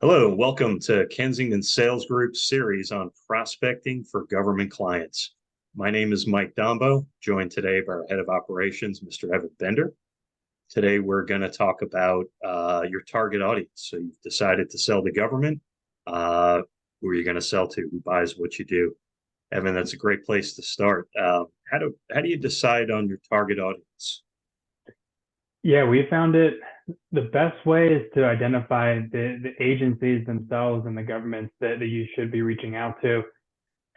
Hello, and welcome to Kensington Sales Group series on prospecting for government clients. My name is Mike Dombo, joined today by our head of operations, Mr. Evan Bender. Today, we're going to talk about your target audience. So you've decided to sell to government. Who are you going to sell to? Who buys what you do? Evan, that's a great place to start. How do you decide on your target audience? Yeah, we found it the best way is to identify the agencies themselves and the governments that you should be reaching out to.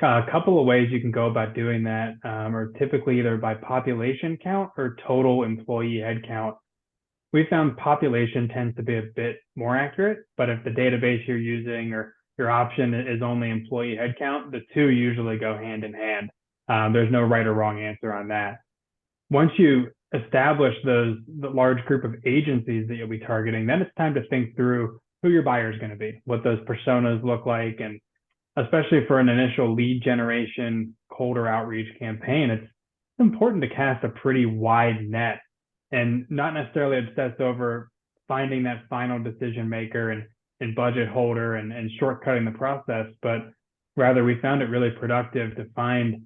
A couple of ways you can go about doing that are typically either by population count or total employee head count. We found population tends to be a bit more accurate, but if the database you're using or your option is only employee head count, the two usually go hand in hand. There's no right or wrong answer on that. Once you establish the large group of agencies that you'll be targeting, then it's time to think through who your buyer is going to be, what those personas look like, and especially for an initial lead generation, colder outreach campaign, it's important to cast a pretty wide net and not necessarily obsess over finding that final decision maker and budget holder and shortcutting the process, but rather we found it really productive to find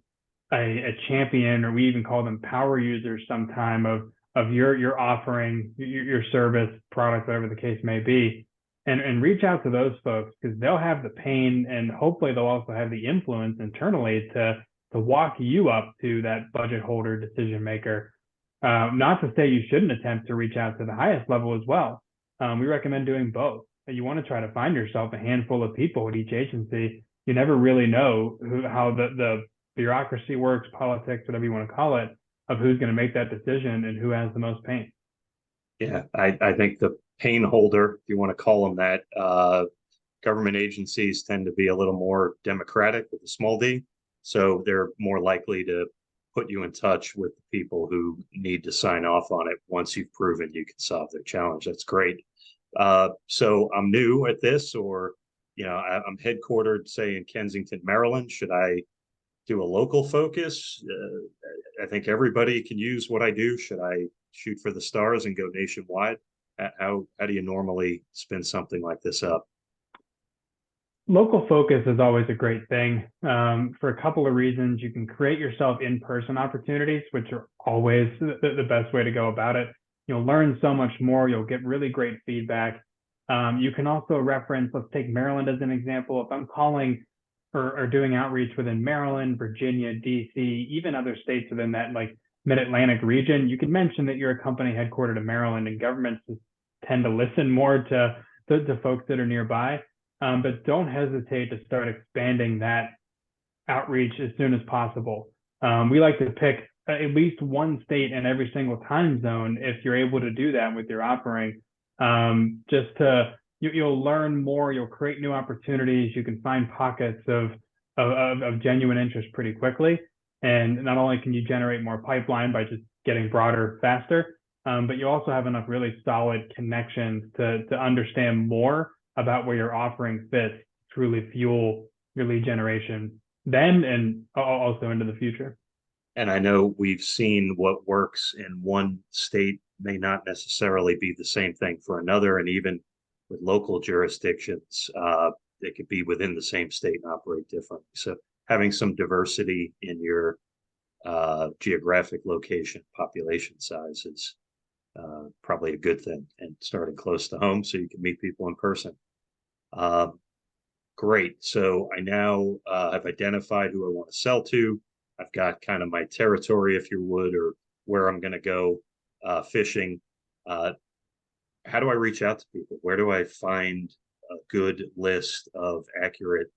a champion, or we even call them power users sometime of your offering, your service, product, whatever the case may be, and reach out to those folks because they'll have the pain and hopefully they'll also have the influence internally to walk you up to that budget holder decision maker. Not to say you shouldn't attempt to reach out to the highest level as well. We recommend doing both. You want to try to find yourself a handful of people at each agency. You never really know how the bureaucracy works, politics, whatever you want to call it, of who's going to make that decision and who has the most pain. Yeah, I think the pain holder, if you want to call them that, government agencies tend to be a little more democratic with a small d. So they're more likely to put you in touch with the people who need to sign off on it once you've proven you can solve their challenge. That's great. So I'm new at this, or I'm headquartered, say, in Kensington, Maryland. Should I do a local focus? I think everybody can use what I do. Should I shoot for the stars and go nationwide? How do you normally spin something like this up? Local focus is always a great thing for a couple of reasons. You can create yourself in-person opportunities, which are always the best way to go about it. You'll learn so much more. You'll get really great feedback. You can also reference, let's take Maryland as an example. If I'm calling or doing outreach within Maryland, Virginia, DC, even other states within that like mid-Atlantic region, you can mention that you're a company headquartered in Maryland, and governments tend to listen more to folks that are nearby. But don't hesitate to start expanding that outreach as soon as possible. We like to pick at least one state in every single time zone if you're able to do that with your offering. Just to you'll learn more, you'll create new opportunities, you can find pockets of genuine interest pretty quickly. And not only can you generate more pipeline by just getting broader faster, but you also have enough really solid connections to understand more about where your offering fits, truly fuel your lead generation then and also into the future. And I know we've seen what works in one state may not necessarily be the same thing for another. And even with local jurisdictions, they could be within the same state and operate differently. So having some diversity in your geographic location, population size is probably a good thing, and starting close to home so you can meet people in person. Great. So I now have identified who I want to sell to. I've got kind of my territory, if you would, or where I'm going to go fishing. How do I reach out to people? Where do I find a good list of accurate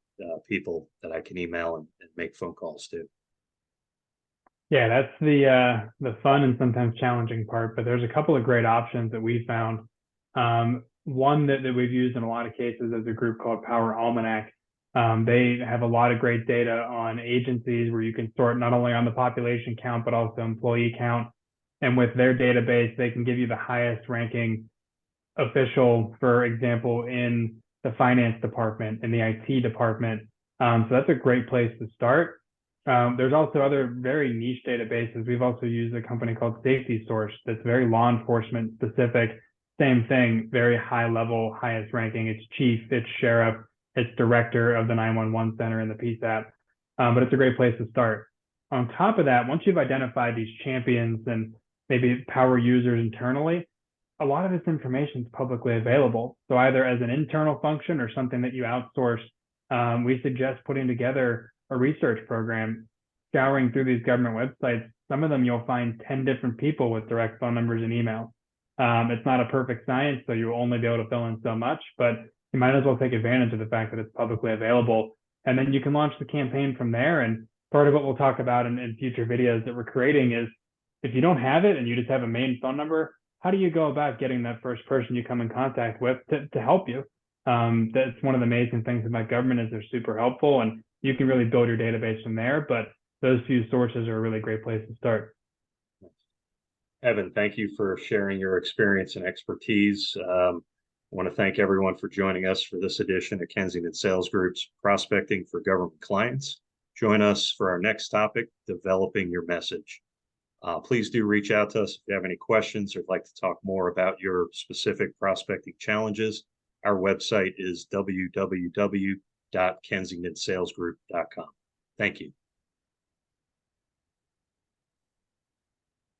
people that I can email and make phone calls to? Yeah, that's the fun and sometimes challenging part, but there's a couple of great options that we found. One that we've used in a lot of cases is a group called Power Almanac. They have a lot of great data on agencies where you can sort not only on the population count, but also employee count. And with their database, they can give you the highest ranking official, for example, in the finance department, in the IT department. So that's a great place to start. There's also other very niche databases. We've also used a company called Safety Source that's very law enforcement specific. same thing, very high level, highest ranking. It's chief, it's sheriff, it's director of the 911 center in the PSAP. But it's a great place to start. On top of that, once you've identified these champions and maybe power users internally, a lot of this information is publicly available. So either as an internal function or something that you outsource, we suggest putting together a research program, scouring through these government websites. Some of them you'll find 10 different people with direct phone numbers and emails. It's not a perfect science, so you'll only be able to fill in so much, but you might as well take advantage of the fact that it's publicly available. And then you can launch the campaign from there. And part of what we'll talk about in future videos that we're creating is, if you don't have it and you just have a main phone number, how do you go about getting that first person you come in contact with to help you? That's one of the amazing things about government is they're super helpful, and you can really build your database from there. But those few sources are a really great place to start. Evan, thank you for sharing your experience and expertise. I want to thank everyone for joining us for this edition of Kensington Sales Group's Prospecting for Government Clients. Join us for our next topic, Developing Your Message. Please do reach out to us if you have any questions or would like to talk more about your specific prospecting challenges. Our website is www.kensingtonsalesgroup.com. Thank you.